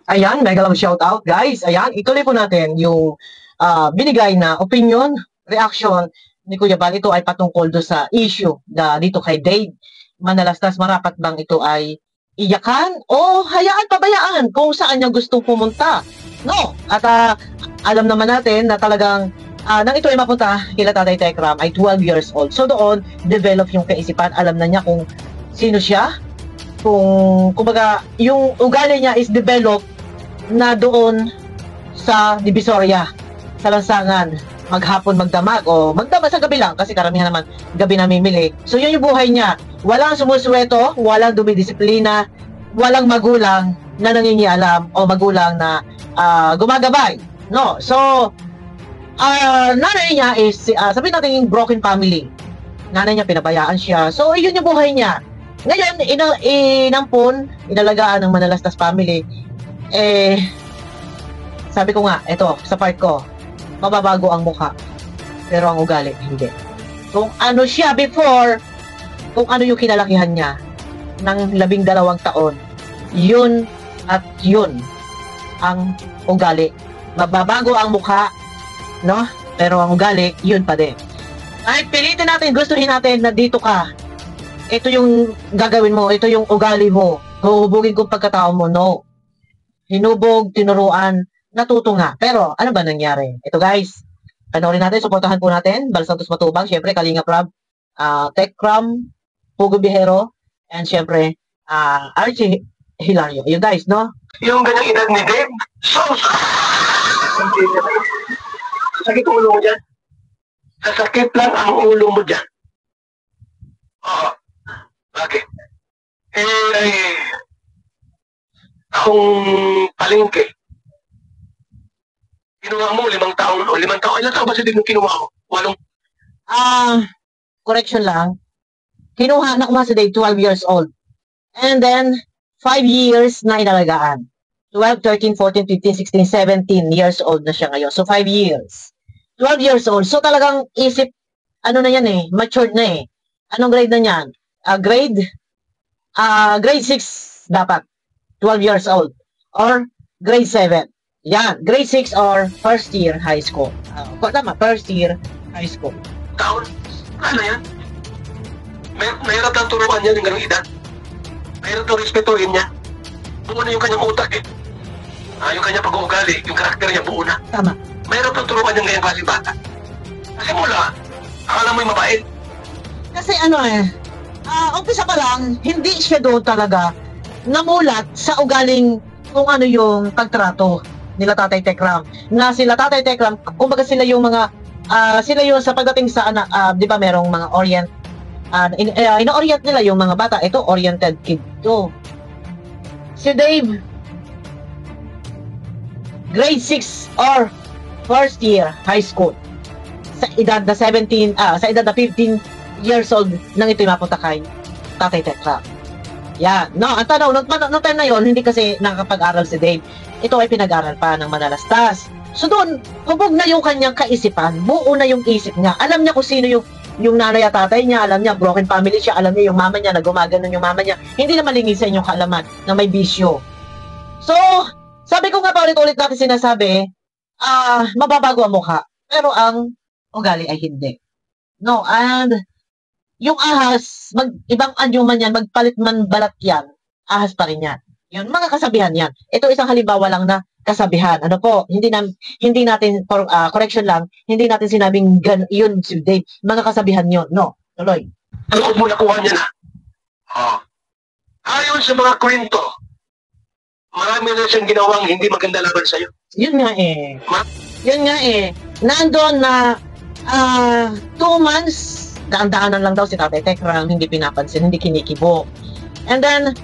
Ayan, mega love shoutout. Guys, ayan, ituloy po natin yung binigay na opinion, reaction ni Kuya Bal. Ito ay patungkol do sa issue dito kay Dave Manalastas. Marapat bang ito ay iyakan o hayaan pabayaan kung saan niya gustong pumunta? No? At alam naman natin na talagang nang ito ay mapunta kila Tatay Tekram ay 12 years old. So doon, develop yung kaisipan. Alam na niya kung sino siya, kung kumbaga yung ugali niya is developed na doon sa Divisoria, sa lansangan, maghapon magdamag o magdamag sa gabi lang kasi karamihan naman gabi namimili. So yun yung buhay niya. Walang sumusweto, walang dumidisiplina, walang magulang na nangingialam o magulang na gumagabay. No? So, nanay niya is, sabihin natin yung broken family. Nanay niya, pinabayaan siya. So, yun yung buhay niya. Ngayon, inampon, inalagaan ng Manalastas family. Sabi ko nga, ito, sa part ko, mababago ang mukha, pero ang ugali, hindi. Kung ano siya before, kung ano yung kinalakihan niya, ng 12 taon, yun at yun ang ugali. Mababago ang mukha, no? Pero ang ugali, yun pa din. Ay, pilitin natin, gustuhin natin na dito ka. Ito yung gagawin mo, ito yung ugali mo. Huhubugin kong pagkatao mo, no. Hinubog, tinuruan, natuto nga. Pero, ano ba nangyari? Ito guys, panoorin natin, suportahan po natin, Bal Santos Matubang, syempre, Kalinga Prab, Tekram, Pugo Bihero, and syempre, Archie Hilario. Yun guys, no? Yung ganyang edad ni Dave, sakit ang ulo mo dyan. Sasakit lang ang ulo mo dyan. Oo. Bakit? Akong palengke. Kinuha mo 5 taon. O 5 taon. Ilan taon ba sa din kinuha ko? 8. Correction lang. Kinuha na ko si Dave, 12 years old. And then, 5 years na inalagaan. 12, 13, 14, 15, 16, 17 years old na siya ngayon. So, 5 years. 12 years old. So, talagang isip, ano na yan matured na Anong grade na yan? Grade 6 dapat. 12 years old. Or grade 7. Yan. Grade 6 or first year high school. Tama, first year high school. Taon? Ano yan? Mahirap lang turuan niya ng ganong edad. Mahirap lang respetuhin niya. Buo na yung kanyang utak yung kanyang pag-uugali, yung karakter niya buo na. Tama. Mahirap lang turuan niyang ganyang klaseng bata. Kasi mula, akala mo yung mabait. Kasi umpisa pa lang, hindi siya doon talaga namulat sa ugaling kung ano yung pagtrato nila Tatay Tekram. Na sila Tatay Tekram, kumbaga sila yung mga, sila yung sa pagdating sa anak, di ba merong mga orient, ina-orient nila yung mga bata. Ito, oriented kid to. Si Dave, grade 6 or first year high school. Sa edad na 15 years old nang ito'y mapunta kay Tatay Tekram. Yeah. No, ang tanong, no time na yon, hindi kasi nakakapag-aral si Dave. Ito ay pinag-aral pa ng Manalastas. So doon, hubog na yung kanyang kaisipan, buo na yung isip niya. Alam niya kung sino yung nanay at tatay niya, alam niya, broken family siya, alam niya yung mama niya, na gumaganon yung mama niya. Hindi na malingid sa inyong kaalaman na may bisyo. So, sabi ko nga pa ulit-ulit natin sinasabi, mababago ang mukha, pero ang ugali ay hindi. No, and yung ahas, ibang anyo man yan, magpalit man balat yan, ahas pa rin yan. Yun, mga kasabihan yan. Ito isang halimbawa lang na kasabihan. Ano po, hindi natin, correction lang, hindi natin sinabing yun si Dave. Mga kasabihan yun. No, tuloy. Ano mo nakuha niya na? Ayon sa mga kwento, marami na siyang ginawang hindi maganda laban sa'yo. Yun nga Yun nga Nandun na 2 months, daan-daanan lang daw si Tatay Tekram, hindi pinapansin, hindi kinikibo. And then,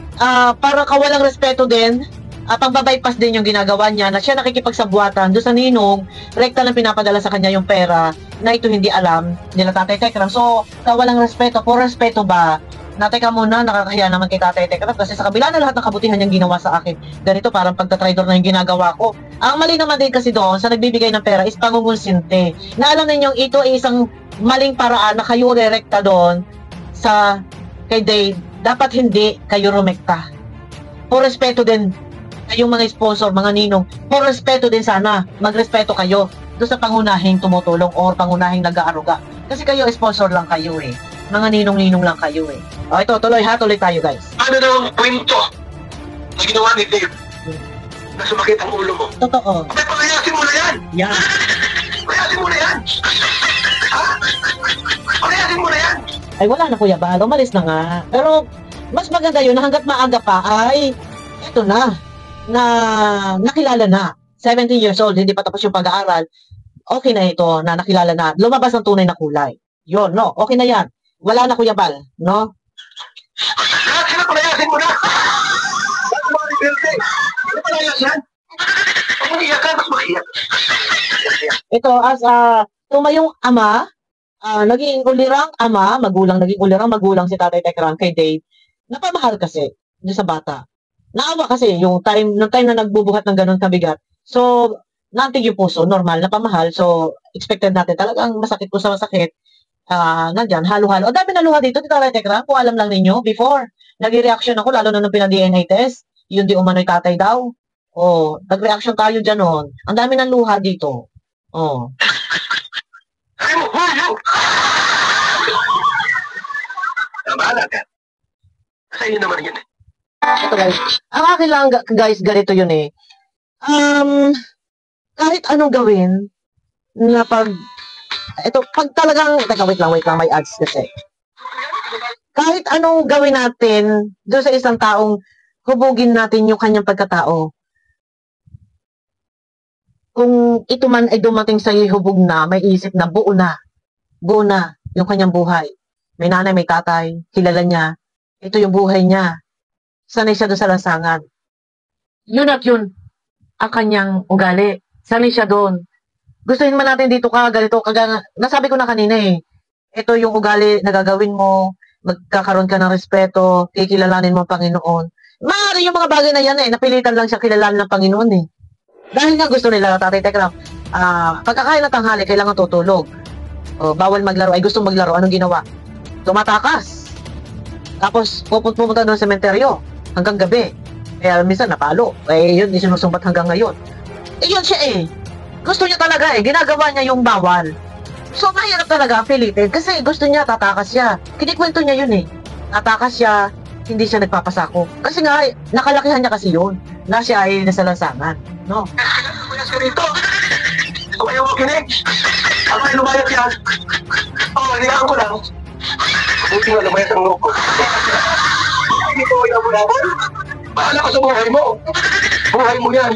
para kawalang respeto din, pagbabypass din yung ginagawa niya, na siya nakikipagsabuatan doon sa ninong, rekta lang pinapadala sa kanya yung pera, na ito hindi alam nila Tatay Tekram. So, kawalang respeto, for respeto ba? Na teka muna, nakakahiya naman kay Tatay Tekram kasi sa kabila na lahat ng kabutihan niyang ginawa sa akin, ganito parang pagtatraidor na yung ginagawa ko. Ang mali naman din kasi doon sa nagbibigay ng pera is pangungunsinte. Na alam ninyong ito ay isang maling paraan na kayo rerekta doon sa kay Dave. Dapat hindi kayo rumekta. For respeto din Kayong mga sponsor, mga ninong, for respeto din sana. Magrespeto kayo doon sa pangunahing tumutulong or pangunahing nag-aaruga. Kasi kayo, sponsor lang kayo eh. Mga ninong-ninong lang kayo eh. O ito, tuloy tayo guys. Ano na ang kwento na ginawa ni Dave na sumakit ang ulo mo? Totoo. Abay, palayasin mo na yan! Yan. Palayasin mo na yan! Ha? Palayasin mo na yan! Ay wala na Kuya Bal, umalis na nga. Pero mas maganda yun na hanggat maaga pa ay eto na nakilala na. 17 years old, hindi pa tapos yung pag-aaral. Okay na ito na nakilala na. Lumabas ang tunay na kulay. Yun, no? Okay na yan. Wala na Kuya Bal, no? Sila palayasin mo na! Bakit mo ni Berte? Sila palayas yan? Pag mag-iyak ka, mas mag-iyak. Ito, as tumayong ama, naging ulirang ama, naging ulirang magulang si Tatay Tekram kay Dave. Napamahal kasi doon sa bata. Naawa kasi yung nung time na nagbubuhat ng ganun kabigat. So, naantig yung puso, normal, napamahal. So, expected natin talagang masakit po sa masakit. Nandyan, halo-halo. O dami na luha dito, Tatay Tekram, kung alam lang ninyo, before, nag-reaction ako, lalo na nung pinag-DNA test, yun di umano'y tatay daw. Oh, nag-reaction tayo dyan noon. Ang dami ng luha dito. Oh. Ay mo, huyo! Bahala ka. Sa iyo naman yan eh. Ito guys. Ang akin lang guys, ganito yun eh. Kahit anong gawin, na pag talagang, teka, wait lang, may ads kasi. Kahit anong gawin natin, doon sa isang taong hubugin natin yung kanyang pagkatao. Kung ito man ay dumating sa hubog na, may isip na buo na yung kanyang buhay. May nanay, may tatay, kilala niya. Ito yung buhay niya. Sanay siya doon sa lansangan. Yun at yun ang kanyang ugali. Sanay siya doon. Gustuhin man natin dito ka, ganito, nasabi ko na kanina eh. Ito yung ugali na gagawin mo, magkakaroon ka ng respeto, kikilalanin mo ang Panginoon. Maaari yung mga bagay na yan eh, napilitan lang siya kilalanin ng Panginoon eh. Dahil nga gusto nila, Tatay Tekram, pagkakain ng tanghali, kailangan tutulog. Bawal maglaro, ay gustong maglaro, anong ginawa? Tumatakas. Tapos, pupunta doon sa sementeryo hanggang gabi. Kaya minsan napalo. Yun, di sinusumbat hanggang ngayon. Yun siya eh. Gusto niya talaga eh. Ginagawa niya yung bawal. So, mahirap talaga pilitin kasi gusto niya, tatakas siya. Kinikwento niya yun eh. Tatakas siya, hindi siya nagpapasako. Kasi nga, nakalakihan niya kasi yun. Na siya ay nasa lansangan. No? Kuya si Rito. Kung ayaw mo kinig. Ako ay lumayas yan. Hinigaan ko lang. Buti nga lumayas ang loob ko. Hindi ko ayaw mo naman. Bahala ka sa buhay mo. Buhay mo yan.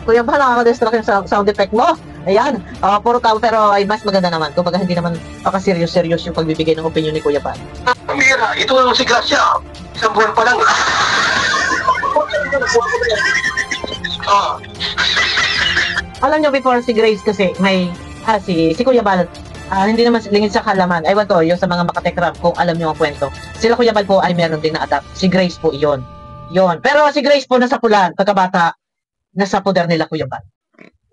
Kuya ba, nakaka-distract yung sound effect mo? Ayan, puro tao pero ay mas maganda naman. Kumbaga hindi naman paka-serious yung pagbibigay ng opinion ni Kuya Pan. Mira, ito yung si Gracia. Isang buwan pa lang. Alam nyo, before si Grace kasi may, si Kuya Bal, hindi naman lingid sa kalaman. Ewan ko, yung sa mga makatekram, kung alam nyo ang kwento. Sila Kuya Bal po ay meron din na-adapt. Si Grace po iyon. Yon. Pero si Grace po nasa pulan, pagkabata, nasa poder nila Kuya Bal.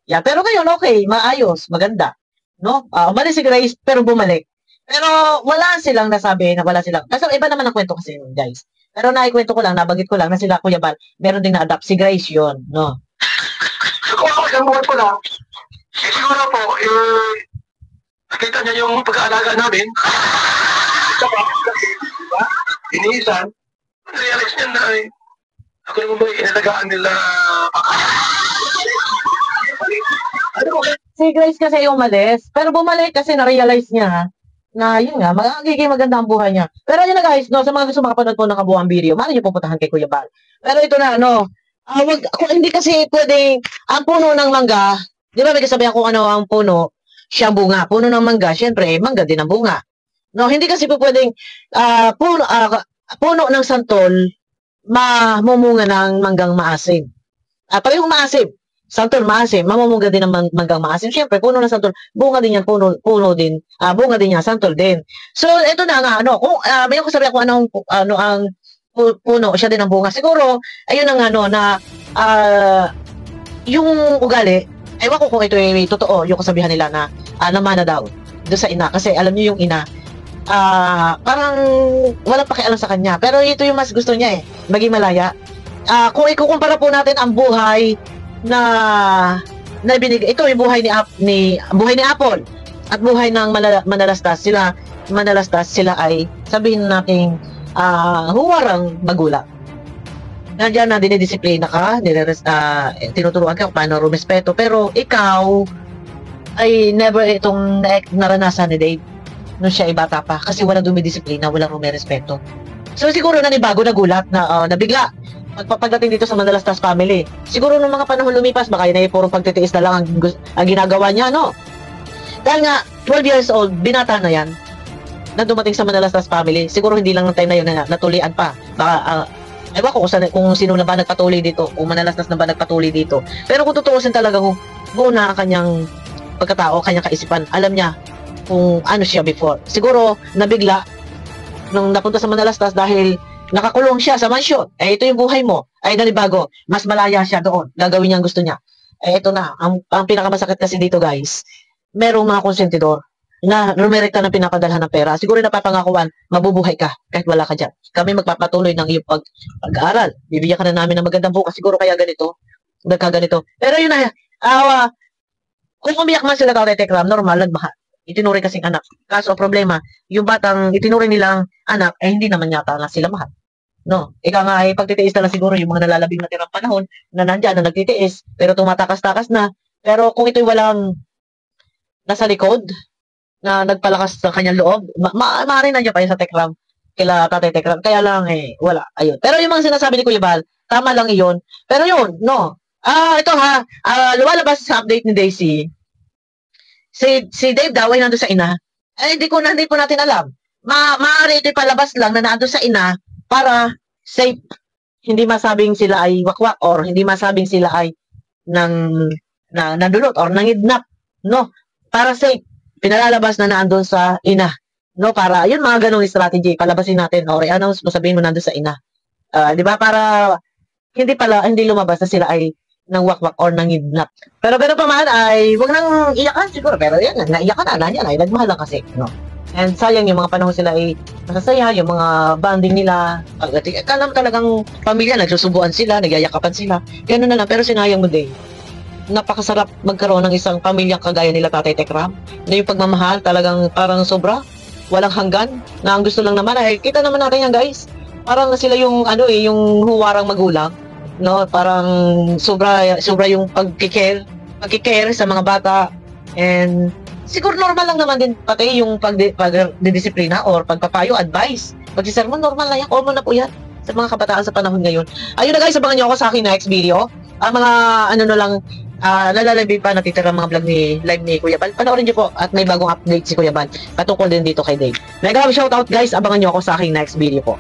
Yeah, pero ngayon okay, maayos, maganda. No? Umalis si Grace pero bumalik. Pero wala silang nasabi na wala silang. Kasi iba naman ang kwento kasi guys. Pero naikwento ko lang, nabanggit ko lang na sila Kuya Bal, meron ding na-adapt si Grace yon, no? Kung ako isang buwan ko lang, siguro po, nakita niya yung pag-aalaga namin. Saka, diba? Iniisan, realize niya na ako naman ba inalagaan nila Si Grace kasi umalis, pero bumalik kasi na-realize niya na yun nga, magiging maganda ang buhay niya. Pero yun na guys, no, sa mga gusto makapanood po ng kabuuan video, maaari niyo pupuntahan kay Kuya Bal. Pero ito na, kung hindi kasi pwedeng, ang puno ng mangga, di ba may kasabihan kung ano ang puno, siyang bunga. Puno ng mangga, syempre, mangga din ang bunga. No, hindi kasi po pwedeng, puno ng santol, mamumunga ng manggang maasim. Parehong maasim. Santol maasim, mamumunga din ng manggang maasim. Siyempre, puno ng santol, bunga din yan, puno din, bunga din yan, santol din. So, ito na nga, kung may kasabihan kung ano ang puno, siya din ang bunga. Siguro, ayun ang na yung ugali, ewan ko kung ito ay totoo, yung kasabihan nila na namana daw doon sa ina. Kasi alam niyo yung ina, parang walang pakialam sa kanya. Pero ito yung mas gusto niya maging malaya. kung ikukumpara po natin ang buhay na ito yung buhay buhay ni Apple at buhay ng Manalastas, sila ay sabihin nating huwarang magulang. Nandiyan na dinidisiplina ka, tinuturuan ka kung paano rumespeto, pero ikaw ay never itong naranasan ni Dave nung siya ay bata pa kasi walang dumidisiplina, walang rumerespeto. So siguro nanibago, nagulat na nabigla pagdating dito sa Manalastas family. Siguro nung mga panahon lumipas, baka yun ay puro pagtitiis na lang ang ginagawa niya, no? Dahil nga, 12 years old, binata na yan, na dumating sa Manalastas family. Siguro hindi lang ng time na yun na natulian pa. Baka, ewan ko kung sino na ba nagpatuloy dito, kung Manalastas na ba nagpatuloy dito. Pero kung tutuusin talaga buo na ang kanyang pagkatao, kanyang kaisipan, alam niya kung ano siya before. Siguro, nabigla, nung napunta sa Manalastas dahil nakakulong siya sa mansyon. Ito yung buhay mo. Ay, nanibago. Mas malaya siya doon. Gagawin niya ang gusto niya. Ito na. Ang pinakamasakit kasi dito, guys, merong mga konsentidor na rumirekta ng pinapadalhan ng pera. Siguro napapangakuan, mabubuhay ka kahit wala ka dyan. Kami magpapatuloy ng iyong pag-aaral. Bibigyan ka na namin ng magandang bukas. Siguro kaya ganito. Nagkaganito. Pero yun na, kung umiyak man sila Tatay Tekram, normal, nagmahal. Itinuring kasing anak. Kaso problema, yung batang itinuring nilang anak, hindi naman yata na sila mahal. No, ika nga ay pagtitiis na lang siguro yung mga nalalabing na tirang panahon na nandyan na nagtitiis, pero tumatakas-takas na. Pero kung ito'y walang nasa likod, na nagpalakas sa kanyang loob, maaaring nandiyan pa yun sa Tekram, kila Tatay Tekram. Kaya lang, wala. Ayun. Pero yung mga sinasabi ni Kuya Bal, tama lang iyon. Pero yun, no. Ito ha, lumalabas sa update ni Daisy, si Dave daw ay nandun sa ina. Hindi po natin alam. Maaari ito'y palabas lang na nandun sa ina para safe. Hindi masabing sila ay wakwak or hindi masabing sila ay nandulot or nangidnap. No, para safe. Pinalalabas na nandun sa ina. No, para, yun mga ganong strategy. Palabasin natin or i-announce mo, sabihin mo nandun sa ina. Di ba? Para hindi lumabas na sila ay nang wakwak or nangidnap. Pero gano'n pa man ay, wag nang iyakan siguro. Pero yan, naiyakan na, nandiyan ay, nagmahal lang kasi. No? And sayang yung mga panahon sila ay masasaya, yung mga bonding nila. Kalam talagang pamilya, nagsusubuan sila, nagyayakapan sila. Gano'n na lang, pero sinayang mo din. Napakasarap magkaroon ng isang pamilyang kagaya nila Tatay Tekram. Na yung pagmamahal talagang parang sobra, walang hanggan. Na ang gusto lang naman ay, kita naman natin yan guys. Parang sila yung, yung huwarang magulang. No, parang sobra yung pagkikare sa mga bata, and siguro normal lang naman din pati yung pagdidisiplina or pagpapayo, advice, pagsisermon, normal lang yan, common na po yan sa mga kabataan sa panahon ngayon. Ayun na guys, abangan nyo ako sa akin next video. Ang mga nalalabing pa natitira mga vlog live ni Kuya Bal, panoorin nyo po at may bagong update si Kuya Bal patungkol din dito kay Dave. Mega shoutout guys, abangan nyo ako sa aking next video po.